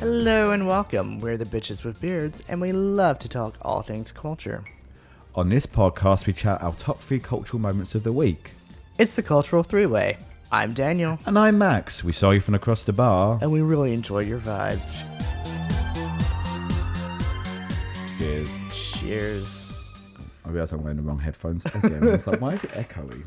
Hello and welcome. We're the Bitches with Beards, and we love to talk all things culture. On this podcast, we chat our top 3 cultural moments of the week. It's the Cultural Three-Way. I'm Daniel. And I'm Max. We saw you from across the bar. And we really enjoy your vibes. Cheers. Cheers. I realised I'm wearing the wrong headphones again. I was like, why is it echoey?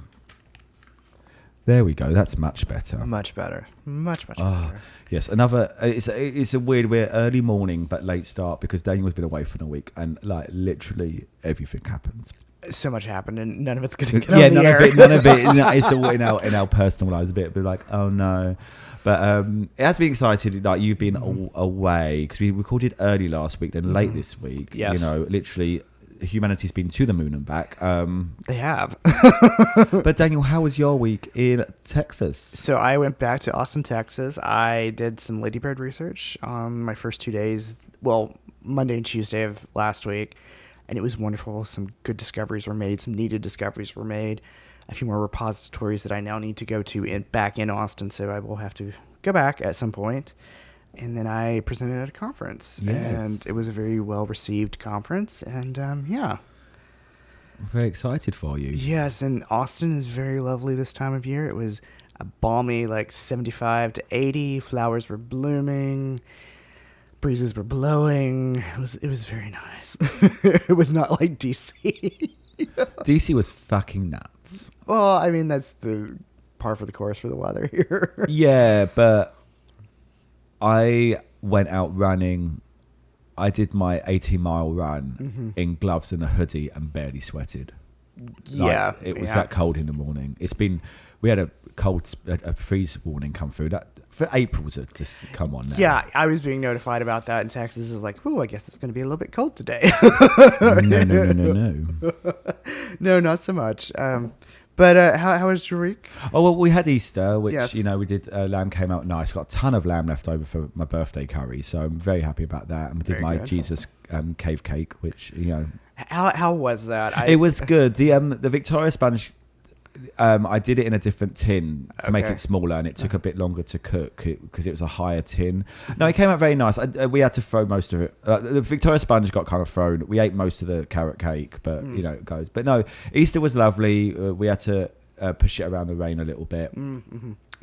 There we go. That's much better. Much better. Much better. Yes, another. It's a weird. We're early morning but late start because Daniel's been away for a week and like literally everything happened. So much happened and none of it's going to get on the air. None of it. It's all in our personal lives a bit. But like, oh no. But it has been exciting. Like you've been away because we recorded early last week, then late this week. Yes. You know, literally. Humanity's been to the moon and back. They have. But Daniel, how was your week in Texas? So I went back to Austin, Texas. I did some ladybird research on my first 2 days. Well, Monday and Tuesday of last week. And it was wonderful. Some good discoveries were made. Some needed discoveries were made. A few more repositories that I now need to go to back in Austin. So I will have to go back at some point. And then I presented at a conference. Yes. And it was a very well-received conference. And, yeah. I'm very excited for you. Yes, and Austin is very lovely this time of year. It was a balmy, like 75 to 80. Flowers were blooming. Breezes were blowing. It was very nice. It was not like DC. DC was fucking nuts. Well, I mean, that's the par for the course for the weather here. Yeah, but I went out running. I did my 18-mile run in gloves and a hoodie and barely sweated. Yeah. It was that cold in the morning. We had a freeze warning come through. That for April to just come on now. Yeah, I was being notified about that in Texas. It was like, I guess it's going to be a little bit cold today. No. No, not so much. But how was your week? Oh, well, we had Easter, which, yes. we did. Lamb came out nice. Got a ton of lamb left over for my birthday curry. So I'm very happy about that. And we did Very my good. Jesus cave cake, which, How was that? It was good. The Victoria sponge, I did it in a different tin to make Okay. it smaller, and it took a bit longer to cook because it was a higher tin. No, it came out very nice. We had to throw most of it. The Victoria sponge got kind of thrown. We ate most of the carrot cake, but it goes. But no, Easter was lovely. We had to push it around the rain a little bit,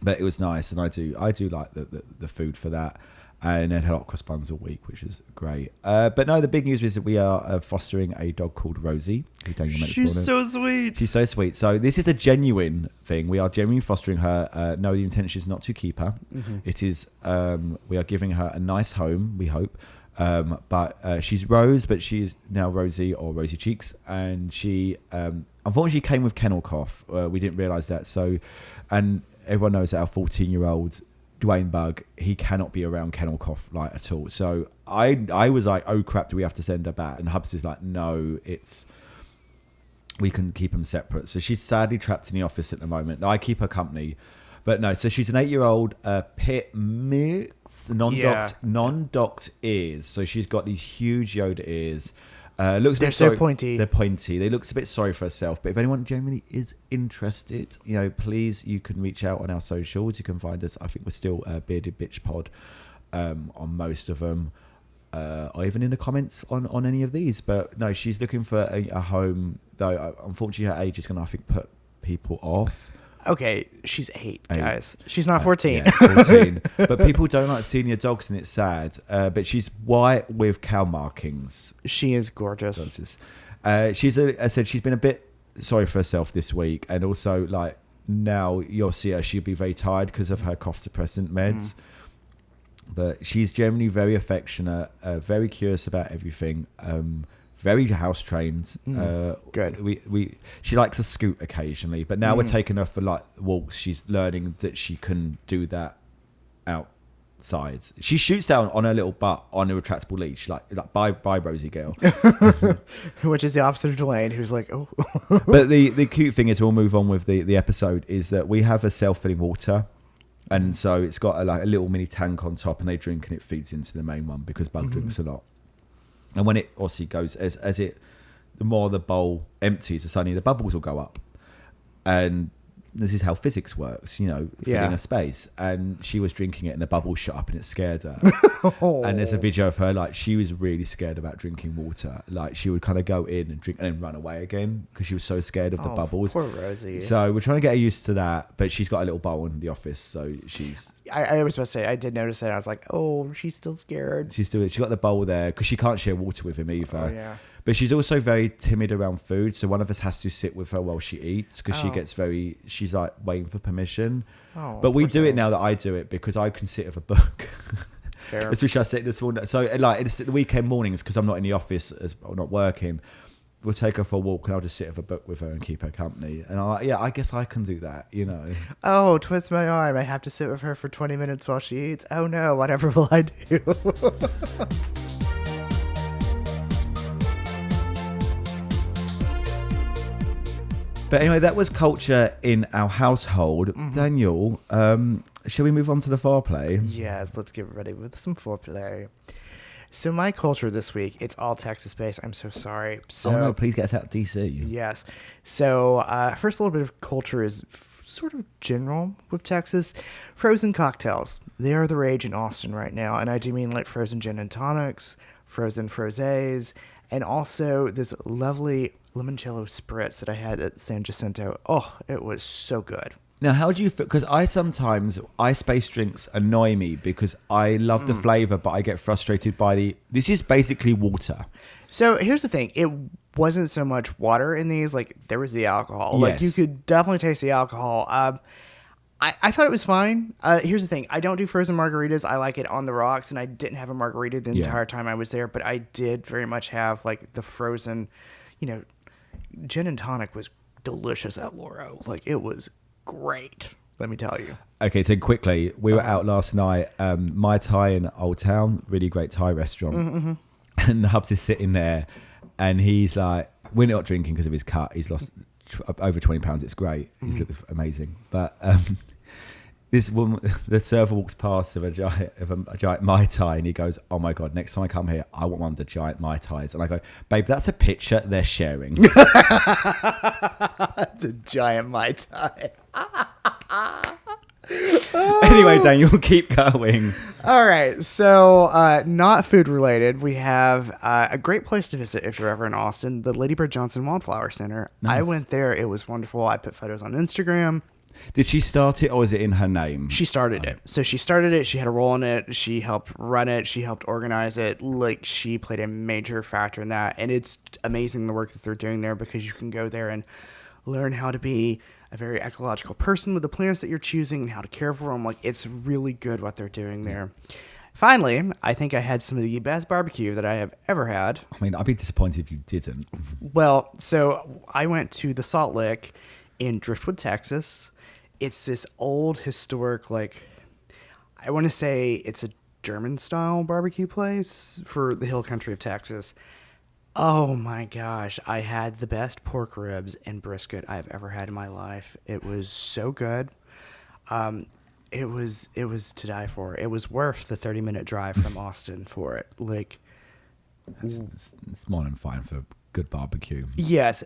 but it was nice, and I do like the food for that. And then had hot cross buns all week, which is great. But no, the big news is that we are fostering a dog called Rosie. Who Daniel met She's before. so sweet. She's so sweet. So this is a genuine thing. We are genuinely fostering her. No, the intention is not to keep her. It is, we are giving her a nice home, we hope. But she's Rose, but she's now Rosie or Rosie Cheeks. And she, unfortunately, came with kennel cough. We didn't realise that. So, and everyone knows that our 14-year-old Dwayne Bug, he cannot be around kennel cough like at all. So I was like, oh crap, do we have to send her back? And Hubs is like, no, we can keep them separate. So she's sadly trapped in the office at the moment. I keep her company, but no. So she's an 8-year-old pit mix, non-docked ears. So she's got these huge Yoda ears. Looks a They're bit so sorry. pointy. They're pointy. They look a bit sorry for herself. But if anyone genuinely is interested, please, you can reach out on our socials. You can find us. I think we're still Bearded Bitch Pod on most of them, or even in the comments on any of these. But no, she's looking for a home. Though unfortunately, her age is going to, I think, put people off. Okay, she's 8, guys. She's not 14. Yeah, 14. But people don't like senior dogs, and it's sad. But she's white with cow markings. She is gorgeous. I said she's been a bit sorry for herself this week, and also like now you'll see her. She'll be very tired because of her cough suppressant meds. But she's generally very affectionate, very curious about everything. Very house trained. Good. She likes to scoot occasionally, but now we're taking her for like walks. She's learning that she can do that outside. She shoots down on her little butt on a retractable leash, like bye Rosie girl. Which is the opposite of Dwayne, who's like, oh. But the cute thing is, we'll move on with the episode, is that we have a self-filling water. And so it's got a little mini tank on top, and they drink, and it feeds into the main one because Bug drinks a lot. And when it obviously goes, the more the bowl empties, suddenly the bubbles will go up. And this is how physics works, filling Yeah. a space. And she was drinking it and the bubbles shot up and it scared her. And there's a video of her, like, she was really scared about drinking water. Like, she would kind of go in and drink and then run away again because she was so scared of the bubbles. Poor Rosie. So we're trying to get her used to that, but she's got a little bowl in the office, so she's... I was about to say, I did notice that. I was like, oh, she's still scared. She got the bowl there because she can't share water with him either. Oh, yeah. But she's also very timid around food, so one of us has to sit with her while she eats because she's like waiting for permission. Oh, but we poor do it thing. now that I do it because I can sit with a book. Fair. Especially I sit this morning. So like it's the weekend mornings because I'm not in the office I'm not working. We'll take her for a walk and I'll just sit with a book with her and keep her company. And I guess I can do that, Oh, twist my arm. I have to sit with her for 20 minutes while she eats. Oh no, whatever will I do? But anyway, that was culture in our household. Daniel, shall we move on to the foreplay? Yes, let's get ready with some foreplay. So my culture this week, it's all Texas-based. I'm so sorry. So, Oh no, please get us out of DC. Yes. So first, a little bit of culture is sort of general with Texas. Frozen cocktails. They are the rage in Austin right now. And I do mean like frozen gin and tonics, frozen frosés, and also this lovely limoncello spritz that I had at San Jacinto. Oh, it was so good. Now, how do you feel? Because sometimes ice-based drinks annoy me because I love the flavor, but I get frustrated by this is basically water. So here's the thing. It wasn't so much water in these. Like, there was the alcohol. Like, you Yes. could definitely taste the alcohol. I thought it was fine. Here's the thing. I don't do frozen margaritas. I like it on the rocks, and I didn't have a margarita the entire time I was there, but I did very much have, like, the frozen, gin and tonic was delicious at Loro. Like, it was great, let me tell you. Okay, so quickly, we were out last night, Mai Tai in Old Town, really great Thai restaurant. And Hubs is sitting there, and he's like, we're not drinking because of his cut. He's lost over 20 pounds. It's great. He's looks amazing. But this woman, the server walks past of a giant Mai Tai, and he goes, oh my God, next time I come here, I want one of the giant Mai Tais. And I go, babe, that's a picture they're sharing. That's a giant Mai Tai. Anyway, Daniel, keep going. All right, so not food related. We have a great place to visit if you're ever in Austin, the Lady Bird Johnson Wildflower Center. Nice. I went there. It was wonderful. I put photos on Instagram. Did she start it or is it in her name? She started it. So she started it. She had a role in it. She helped run it. She helped organize it. Like, she played a major factor in that. And it's amazing the work that they're doing there because you can go there and learn how to be a very ecological person with the plants that you're choosing and how to care for them. Like, it's really good what they're doing there. Finally, I think I had some of the best barbecue that I have ever had. I mean, I'd be disappointed if you didn't. Well, so I went to the Salt Lick in Driftwood, Texas. It's this old historic, like, I want to say it's a German-style barbecue place for the hill country of Texas. Oh my gosh, I had the best pork ribs and brisket I've ever had in my life. It was so good. It was to die for. It was worth the 30-minute drive from Austin for it. Like, It's more than fine for good barbecue. yes.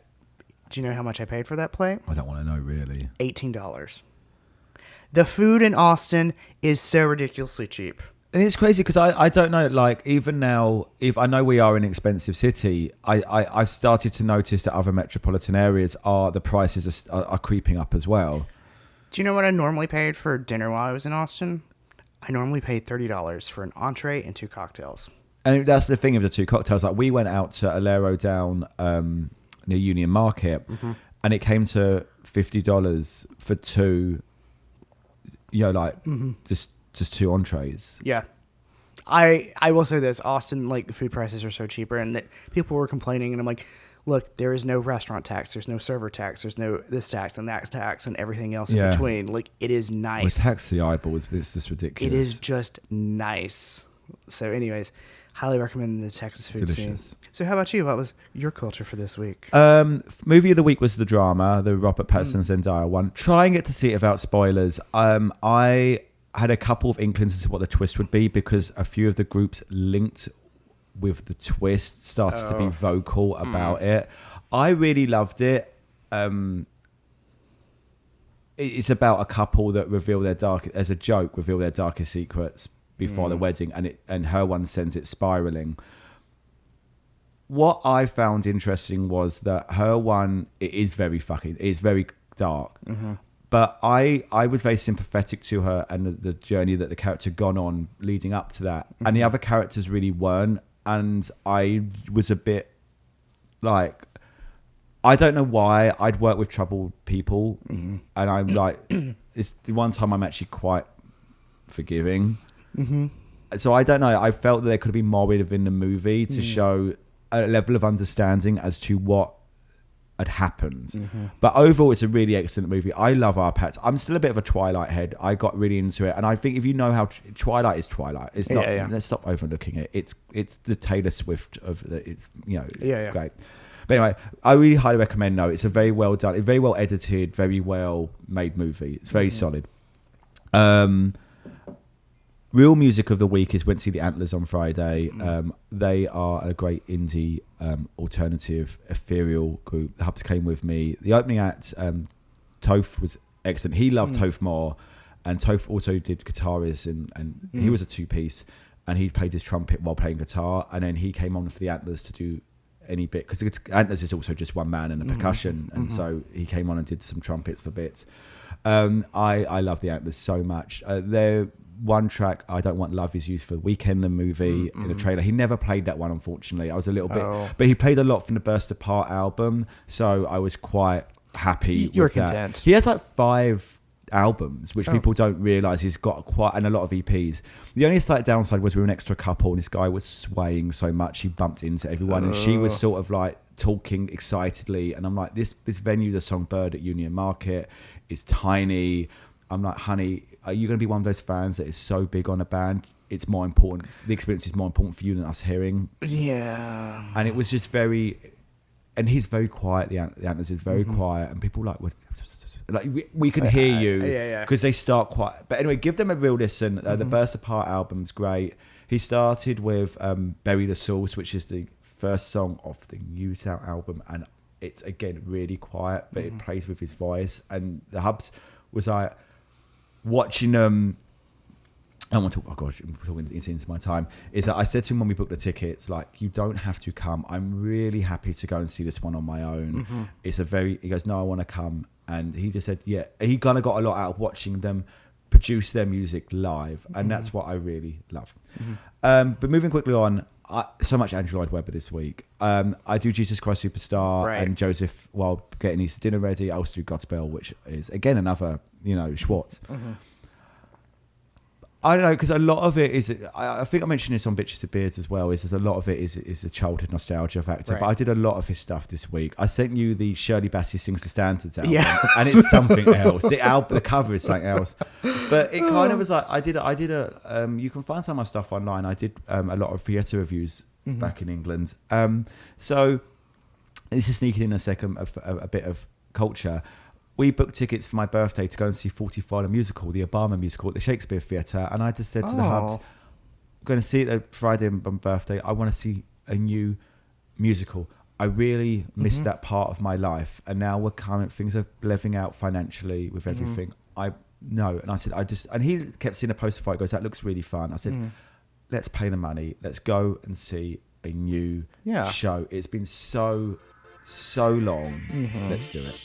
Do you know how much I paid for that plate? I don't want to know, really. $18. The food in Austin is so ridiculously cheap. And it's crazy because I don't know, like, even now, if I know we are an expensive city, I've started to notice that other metropolitan areas the prices are creeping up as well. Do you know what I normally paid for dinner while I was in Austin? I normally paid $30 for an entree and 2 cocktails. And that's the thing of the 2 cocktails. Like, we went out to Alero down near Union Market, and it came to $50 for 2, just 2 entrees. Yeah. I will say this, Austin, like, the food prices are so cheaper, and that people were complaining, and I'm like, look, there is no restaurant tax, there's no server tax, there's no this tax and that tax and everything else in between. Like, it is nice. With tax the eyeballs, it's just ridiculous. It is just nice. So anyways, highly recommend the Texas food scene. So how about you? What was your culture for this week? Movie of the week was the drama, the Robert Pattinson Zendaya one. Try and get to see it without spoilers. I had a couple of inklings as to what the twist would be because a few of the groups linked with the twist started to be vocal about it. I really loved it. it's about a couple that reveal their as a joke, reveal their darkest secrets before the wedding, and her one sends it spiraling. What I found interesting was that her one, it is very dark. But I was very sympathetic to her and the journey that the character gone on leading up to that. And the other characters really weren't. And I was a bit like, I don't know why. I'd worked with troubled people. And I'm like, it's the one time I'm actually quite forgiving. So I don't know. I felt that there could have been more within the movie to show a level of understanding as to what had happened. But overall, it's a really excellent movie. I love our pets. I'm still a bit of a Twilight head. I got really into it, and I think if you know how Twilight is Twilight, it's not. Let's stop overlooking it. It's the Taylor Swift of the. It's great. But anyway, I really highly recommend. No, it's a very well done, very well edited, very well made movie. It's very solid. Real music of the week is went to see the Antlers on Friday. They are a great indie alternative ethereal group. The Hubs came with me. The opening act, Toph, was excellent. He loved Toph more, and Toph also did guitarist, and he was a two-piece, and he played his trumpet while playing guitar, and then he came on for the Antlers to do any bit, because the Antlers is also just one man and a percussion, and so he came on and did some trumpets for bits. I love the Antlers so much. They're one track, I Don't Want Love Is Used for Weekend, the movie, in the trailer. He never played that one, unfortunately. I was a little bit... But he played a lot from the Burst Apart album, so I was quite happy You're with content. that. He has like 5 albums, which people don't realise. He's got quite... And a lot of EPs. The only slight downside was we were next to a couple, and this guy was swaying so much, he bumped into everyone, and she was sort of like talking excitedly, and I'm like, this venue, the Songbird at Union Market, is tiny. I'm like, honey, are you going to be one of those fans that is so big on a band? It's more important. The experience is more important for you than us hearing. Yeah. And it was just very, and he's very quiet. The Antlers is very quiet, and people like we can hear you because they start quiet. But anyway, give them a real listen. The Burst Apart album's great. He started with Bury the Source, which is the first song off the New South album, and it's again really quiet, but it plays with his voice. And the Hubs was like, watching I don't want to talk. Oh gosh, I'm talking into my time. Is that I said to him when we booked the tickets, like, you don't have to come. I'm really happy to go and see this one on my own. It's he goes, no, I want to come, and he just said, yeah. He kind of got a lot out of watching them produce their music live, and that's what I really love. But moving quickly on, so much Andrew Lloyd Webber this week. I do Jesus Christ Superstar and Joseph while getting his dinner ready. I also do Godspell, which is again another Schwartz. I don't know, because a lot of it is, I think I mentioned this on Bitches to Beards as well, is a lot of it is a childhood nostalgia factor. But I did a lot of his stuff this week. I sent you the Shirley Bassey Sings the Standards album, and it's something else. The cover is something else. But it kind of was like, I did a you can find some of my stuff online. I did a lot of theatre reviews back in England. So this is sneaking in a bit of culture. We booked tickets for my birthday to go and see 45, a musical, the Obama musical at the Shakespeare Theatre. And I just said to the Hubs, I'm going to see it at Friday on my birthday. I want to see a new musical. I really missed that part of my life. And now things are leveling out financially with everything. I know. And I said, and he kept seeing a poster for it. He goes, that looks really fun. I said, let's pay the money. Let's go and see a new show. It's been so long. Let's do it.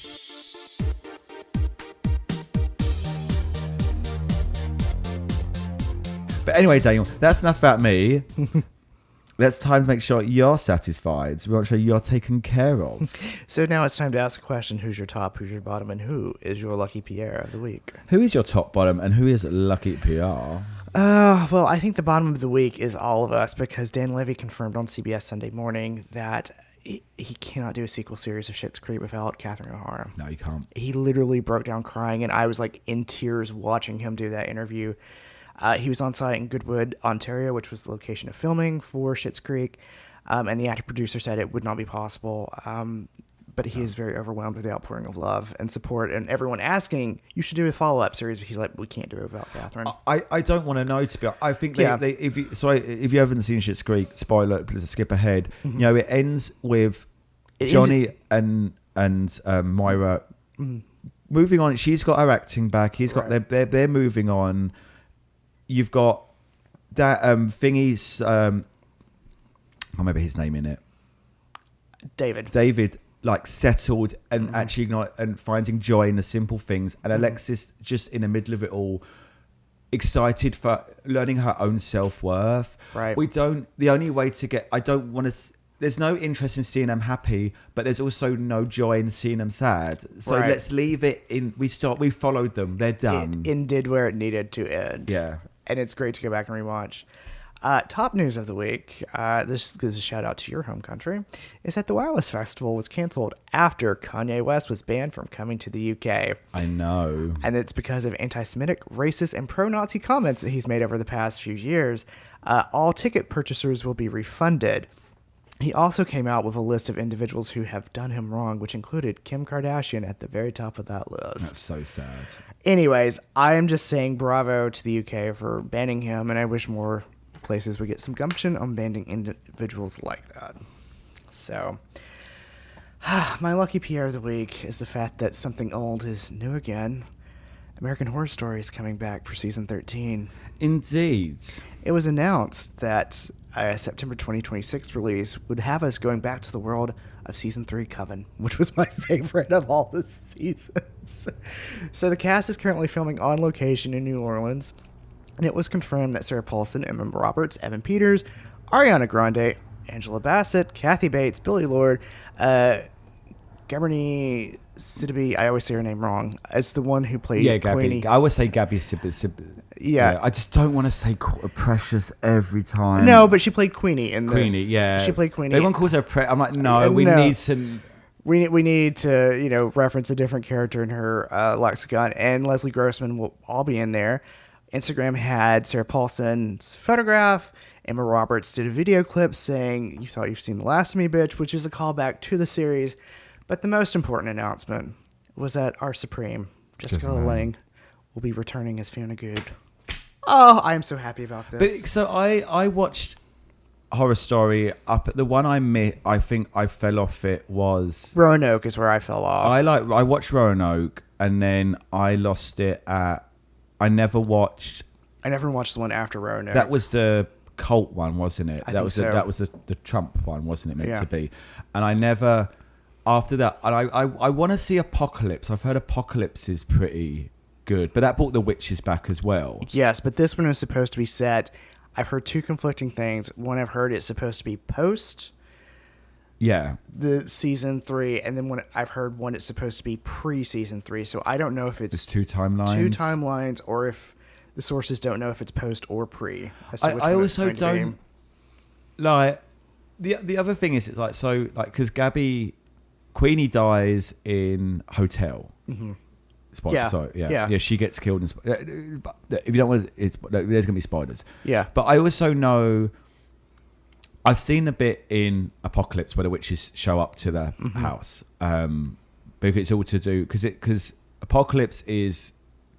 But anyway, Daniel, that's enough about me. It's time to make sure you're satisfied. So we want to show you're taken care of. So now it's time to ask a question. Who's your top, who's your bottom, and who is your lucky Pierre of the week? Who is your top, bottom, and who is lucky Pierre? Well, I think the bottom of the week is all of us, because Dan Levy confirmed on CBS Sunday Morning that he cannot do a sequel series of Schitt's Creek without Catherine O'Hara. No, you can't. He literally broke down crying, and I was like in tears watching him do that interview. He was on site in Goodwood, Ontario, which was the location of filming for Schitt's Creek, and the actor-producer said it would not be possible, but he is very overwhelmed with the outpouring of love and support, and everyone asking, you should do a follow-up series, but he's like, we can't do it without Catherine. I don't want to know, to be honest. I think if you haven't seen Schitt's Creek, spoiler, please skip ahead, it ends with Johnny and Moira moving on. She's got her acting back. He's got they're moving on. You've got that thingy's I can't remember his name in it. David, like settled and actually not and finding joy in the simple things, and Alexis just in the middle of it all, excited for learning her own self-worth. Right. The only way to get, I don't want to, there's no interest in seeing them happy, but there's also no joy in seeing them sad. So let's leave it in, we followed them, they're done. It ended where it needed to end. Yeah. And it's great to go back and rewatch. Top news of the week, this gives a shout out to your home country, is that the Wireless Festival was canceled after Kanye West was banned from coming to the UK. I know. And it's because of anti-Semitic, racist, and pro-Nazi comments that he's made over the past few years. All ticket purchasers will be refunded. He also came out with a list of individuals who have done him wrong, which included Kim Kardashian at the very top of that list. That's so sad. Anyways, I am just saying bravo to the UK for banning him, and I wish more places would get some gumption on banning individuals like that. So, my lucky PR of the week is the fact that something old is new again. American Horror Story is coming back for season 13. Indeed. It was announced that a September 2026 release would have us going back to the world of season 3 Coven, which was my favorite of all the seasons. So the cast is currently filming on location in New Orleans, and it was confirmed that Sarah Paulson, Emma Roberts, Evan Peters, Ariana Grande, Angela Bassett, Kathy Bates, Billy Lord, Gabby Sidibe, I always say her name wrong. It's the one who played Gabby. Queenie. I always say Gabby Sidibe. Yeah. I just don't want to say Precious every time. No, but she played Queenie in the... Queenie, yeah. She played Queenie. Everyone calls her I'm like, no, we need to... We need to, reference a different character in her lexicon, and Leslie Grossman will all be in there. Instagram had Sarah Paulson's photograph. Emma Roberts did a video clip saying, "You thought you've seen the last of me, bitch," which is a callback to the series. But the most important announcement was that our Supreme, Jessica Lange, will be returning as Fiona Good. Oh, I am so happy about this. But so I watched Horror Story up at the one I think I fell off it was Roanoke is where I fell off. I watched Roanoke and then I lost it at I never watched the one after Roanoke. That was the cult one, wasn't it? That was so. the Trump one, wasn't it, meant to be? And I never after that, and I want to see Apocalypse. I've heard Apocalypse is pretty good, but that brought the witches back as well. Yes, but this one is supposed to be set. I've heard two conflicting things. One, I've heard it's supposed to be post the season 3, and then I've heard one it's supposed to be pre-season 3. So I don't know if it's two timelines, or if the sources don't know if it's post or pre. I also don't like the other thing is it's like so like because Queenie dies in Hotel. Mm-hmm. Yeah, she gets killed. But if you don't want to, there's gonna be spoilers. Yeah, but I also know I've seen a bit in Apocalypse where the witches show up to the house, because it's all to do because Apocalypse is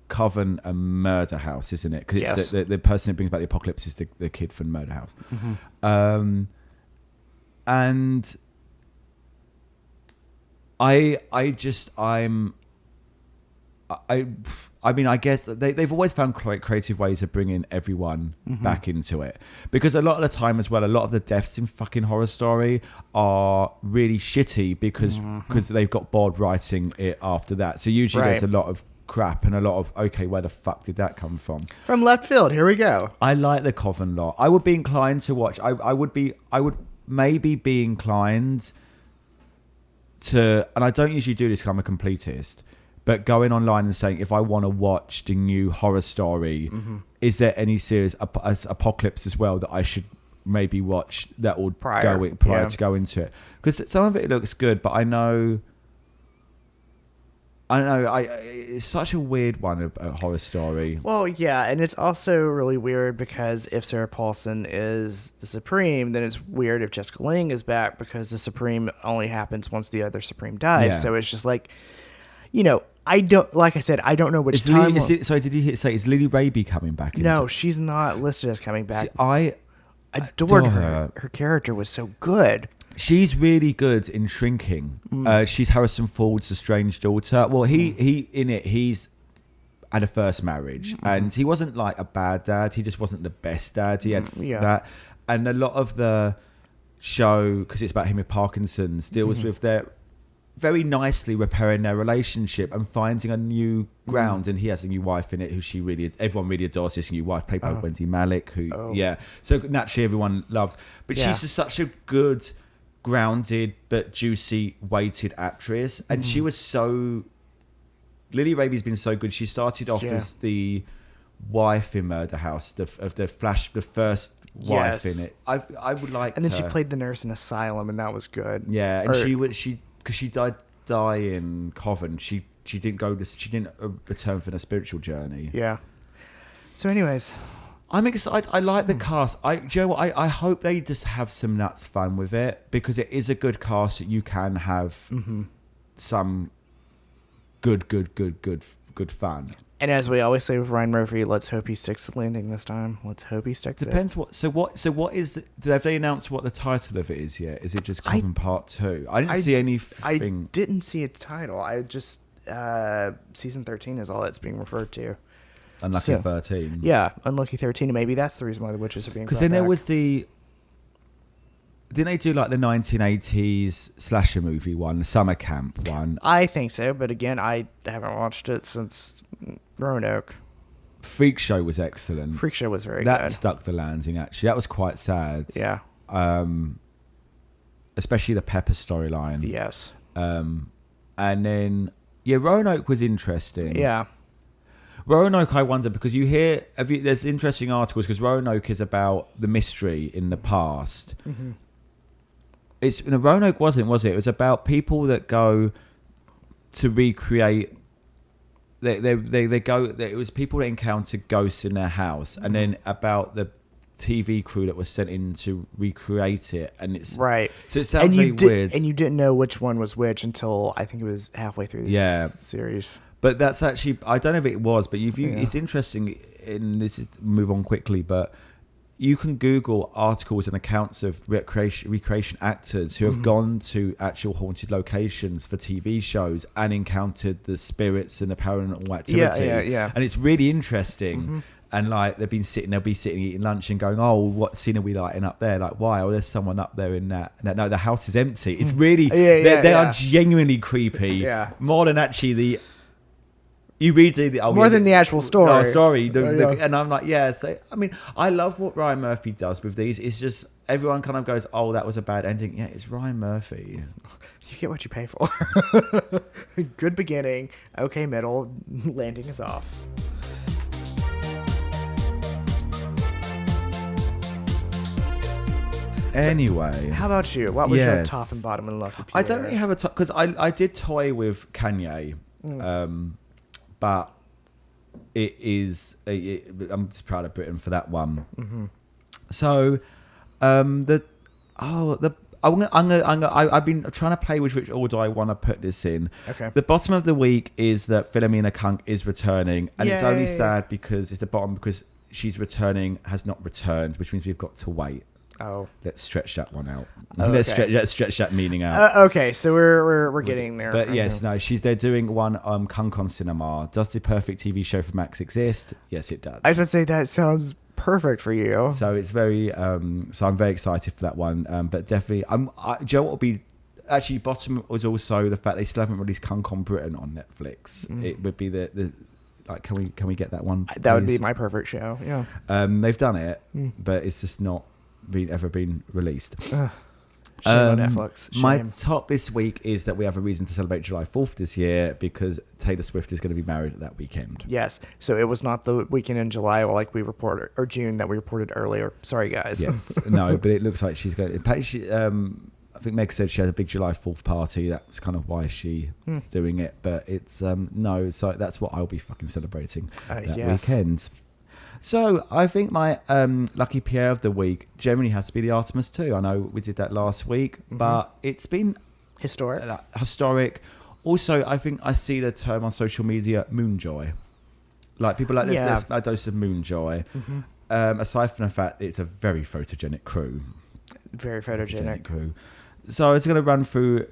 Coven a murder house, isn't it? Because it's the person who brings back the apocalypse is the kid from Murder House, and I mean, I guess they've always found quite creative ways of bringing everyone back into it. Because a lot of the time as well, a lot of the deaths in fucking Horror Story are really shitty because they've got bored writing it after that. So usually there's a lot of crap and a lot of, okay, where the fuck did that come from? From left field, here we go. I like the Coven lot. I would be inclined to watch. I would maybe be inclined to, and I don't usually do this because I'm a completist, but going online and saying, if I want to watch the new Horror Story, is there any series, Apocalypse as well, that I should maybe watch that would prior to go into it? Because some of it looks good, but I know, it's such a weird one, a Horror Story. Well, yeah, and it's also really weird because if Sarah Paulson is the Supreme, then it's weird if Jessica Lange is back because the Supreme only happens once the other Supreme dies. Yeah. So it's just like, I don't know which time. Sorry, did you say, is Lily Raby coming back? No, she's not listed as coming back. See, I adored her. Her character was so good. She's really good in Shrinking. She's Harrison Ford's estranged daughter. Well, he's had a first marriage, and he wasn't like a bad dad. He just wasn't the best dad. He had that, and a lot of the show, because it's about him with Parkinson's, deals with their very nicely repairing their relationship and finding a new ground. And he has a new wife in it who everyone really adores this new wife, played by Wendy Malick, so naturally everyone loves. But she's just such a good, grounded but juicy, weighted actress, and she was so. Lily Raby's been so good. She started off as the wife in Murder House, the first wife in it. I would like. And then she played the nurse in Asylum, and that was good. Yeah, and because she died in Coven. She didn't return for the spiritual journey. Yeah. So, anyways, I'm excited. I like the cast. Do you know what? I hope they just have some nuts fun with it, because it is a good cast that you can have some good fun. And as we always say with Ryan Murphy, let's hope he sticks the landing this time. Let's hope he sticks Depends it. What is? Have they announced what the title of it is yet? Is it just Coven Part 2? I didn't see anything. I didn't see a title. I just season 13 is all that's being referred to. Unlucky 13. Yeah, Unlucky 13. And maybe that's the reason why the witches are being. Because then there was Didn't they do like the 1980s slasher movie one, the summer camp one? I think so, but again, I haven't watched it since Roanoke. Freak Show was excellent. Freak Show was very good. That stuck the landing, actually. That was quite sad. Yeah. Especially the Pepper storyline. Yes. And then, Roanoke was interesting. Yeah. Roanoke, I wonder, because there's interesting articles, because Roanoke is about the mystery in the past. Roanoke wasn't, was it? It was about people that go to recreate. It was people that encountered ghosts in their house, and then about the TV crew that was sent in to recreate it, and it's right. So it sounds very weird, and you didn't know which one was which until I think it was halfway through the series. But that's actually, I don't know if it was, but it's interesting. And this is move on quickly, but you can Google articles and accounts of recreation actors who have gone to actual haunted locations for TV shows and encountered the spirits and the paranormal activity. Yeah. And it's really interesting. And like they'll be sitting eating lunch and going, "Oh, what scene are we lighting up there? Like, why? Oh, there's someone up there in that. No, the house is empty." It's really they are genuinely creepy. Yeah. More than actually you read the more than the actual story. And I'm like, So I mean, I love what Ryan Murphy does with these. It's just everyone kind of goes, "Oh, that was a bad ending." Yeah, it's Ryan Murphy. You get what you pay for. Good beginning, okay middle, landing is off. Anyway, how about you? What was your top and bottom and lucky? I don't really have a top, because I did toy with Kanye. But it is. I'm just proud of Britain for that one. So, I've been trying to play with which order I want to put this in. Okay. The bottom of the week is that Philomena Cunk is returning, and it's only sad because it's the bottom because she's returning has not returned, which means we've got to wait. Oh, let's stretch that one out. Okay. Let's stretch that meaning out. Okay, so we're getting there. But yes, no, they're doing one Kunk on Cinema. Does the perfect TV show for Max exist? Yes, it does. I was going to say that sounds perfect for you. So it's very so I'm very excited for that one. But definitely, do you know what will be actually bottom was also the fact they still haven't released Kunk on Britain on Netflix. It would be the like, can we get that one? Please? That would be my perfect show. Yeah. They've done it, but it's just not ever been released. Shame on Netflix. Shame. My top this week is that we have a reason to celebrate July 4th this year because Taylor Swift is going to be married that weekend. Yes. So it was not the weekend in July like we reported, or June that we reported earlier. Sorry, guys. Yes. No, but it looks like she's going. In fact, I think Meg said she had a big July 4th party. That's kind of why she's doing it. But it's no. So that's what I'll be fucking celebrating that weekend. So I think my lucky Pierre of the week generally has to be the Artemis II. I know we did that last week, but it's been historic. Also, I think I see the term on social media, moonjoy. Like people like this, there's a dose of moonjoy. Aside from the fact it's a very photogenic crew. Very photogenic crew. So I was going to run through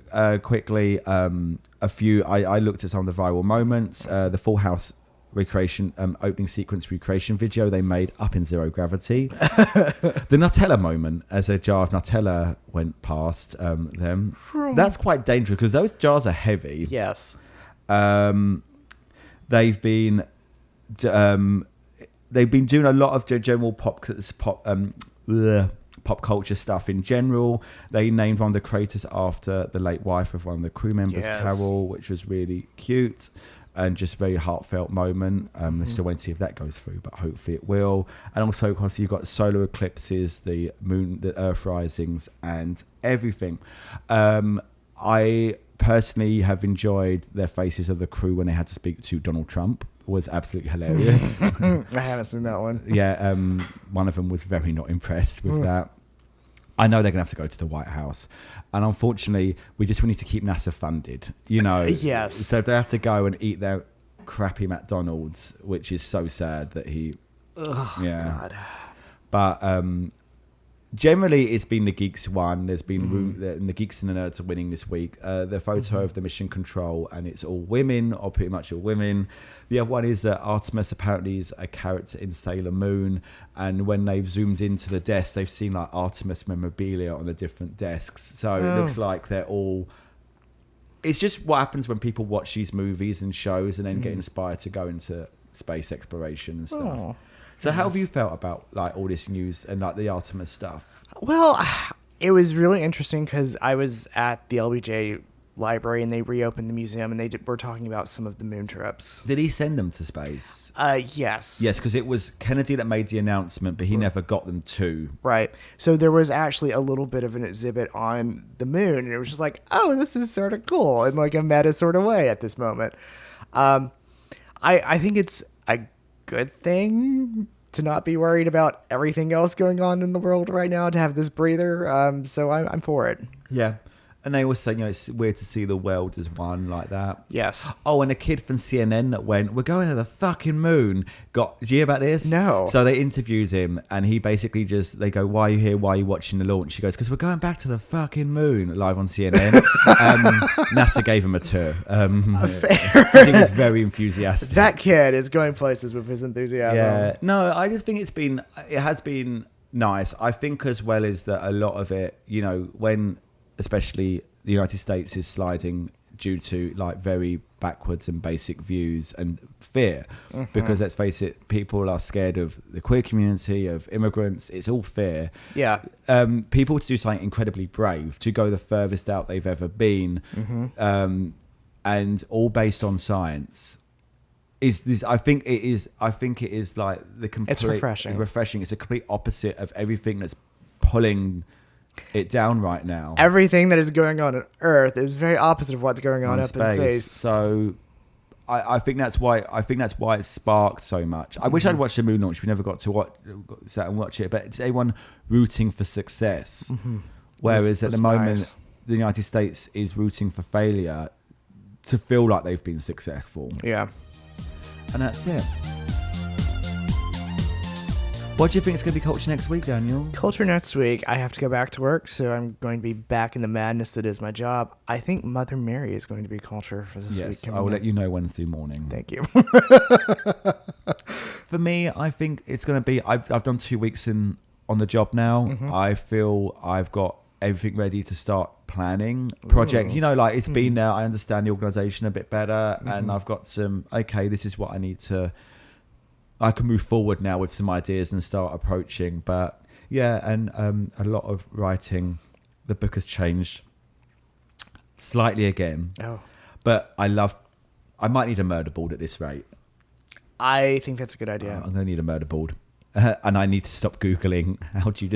quickly a few. I looked at some of the viral moments. The Full House recreation, opening sequence recreation video they made up in zero gravity. The Nutella moment, as a jar of Nutella went past them. That's quite dangerous because those jars are heavy. Yes. They've been doing a lot of general pop culture stuff in general. They named one of the creators after the late wife of one of the crew members, Yes. Carol, which was really cute and just a very heartfelt moment. They're still waiting to see if that goes through, but hopefully it will. And also, of course, you've got solar eclipses, the moon, the earth risings, and everything. I personally have enjoyed their faces of the crew when they had to speak to Donald Trump. Was absolutely hilarious. I haven't seen that one. Yeah, one of them was very not impressed with that. I know they're going to have to go to the White House. And unfortunately, we need to keep NASA funded, you know. Yes. So they have to go and eat their crappy McDonald's, which is so sad that he... God. But generally, it's been the Geeks one. There's been the Geeks and the Nerds are winning this week. The photo of the mission control, and it's all women, or pretty much all women. The other one is that Artemis apparently is a character in Sailor Moon, and when they've zoomed into the desk, they've seen like Artemis memorabilia on the different desks. So it looks like they're all... It's just what happens when people watch these movies and shows and then get inspired to go into space exploration and stuff. So how have you felt about like all this news and like the Artemis stuff? Well, it was really interesting because I was at the LBJ library and they reopened the museum and they were talking about some of the moon trips. Did he send them to space? Yes. Yes, because it was Kennedy that made the announcement, but he never got them to. Right. So there was actually a little bit of an exhibit on the moon, and it was just like, oh, this is sort of cool in like a meta sort of way at this moment. I think it's a good thing to not be worried about everything else going on in the world right now, to have this breather. So I'm for it. Yeah. And they always say, you know, it's weird to see the world as one like that. Yes. Oh, and a kid from CNN that went, we're going to the fucking moon. Did you hear about this? No. So they interviewed him and he basically they go, why are you here? Why are you watching the launch? He goes, because we're going back to the fucking moon, live on CNN. NASA gave him a tour. Fair. He was very enthusiastic. That kid is going places with his enthusiasm. Yeah. No, I just think it has been nice. I think as well is that a lot of it, you know, when especially the United States is sliding due to like very backwards and basic views and fear, because let's face it, people are scared of the queer community, of immigrants. It's all fear. Yeah. People to do something incredibly brave, to go the furthest out they've ever been, and all based on science. Is this? I think it is like the complete. It's refreshing. It's refreshing. It's a complete opposite of everything that's pulling it down right now. Everything that is going on Earth is very opposite of what's going on up in space. So I think that's why it sparked so much. I wish I'd watched the moon launch. We never got to sit and watch it, but it's everyone rooting for success. Whereas at the moment, nice. The United States is rooting for failure to feel like they've been successful. Yeah. And that's it. What do you think is going to be culture next week, Daniel? Culture next week, I have to go back to work, so I'm going to be back in the madness that is my job. I think Mother Mary is going to be culture for this week. Yes, I will let you know Wednesday morning. Thank you. For me, I think it's going to be... I've done 2 weeks on the job now. I feel I've got everything ready to start planning projects. You know, like it's been there. I understand the organisation a bit better, and I've got some... Okay, this is what I need to... I can move forward now with some ideas and start approaching. But yeah, and a lot of writing. The book has changed slightly again. Oh. But I might need a murder board at this rate. I think that's a good idea. I'm going to need a murder board. And I need to stop Googling how do you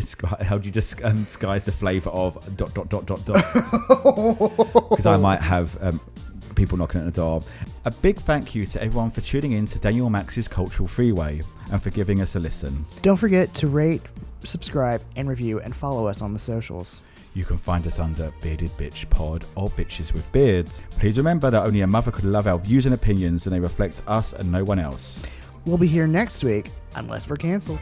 disguise the flavour of ... Because I might have people knocking at the door. A big thank you to everyone for tuning in to Daniel Max's Cultural Freeway and for giving us a listen. Don't forget to rate, subscribe, and review, and follow us on the socials. You can find us under Bearded Bitch Pod or Bitches with Beards. Please remember that only a mother could love our views and opinions, and they reflect us and no one else. We'll be here next week, unless we're cancelled.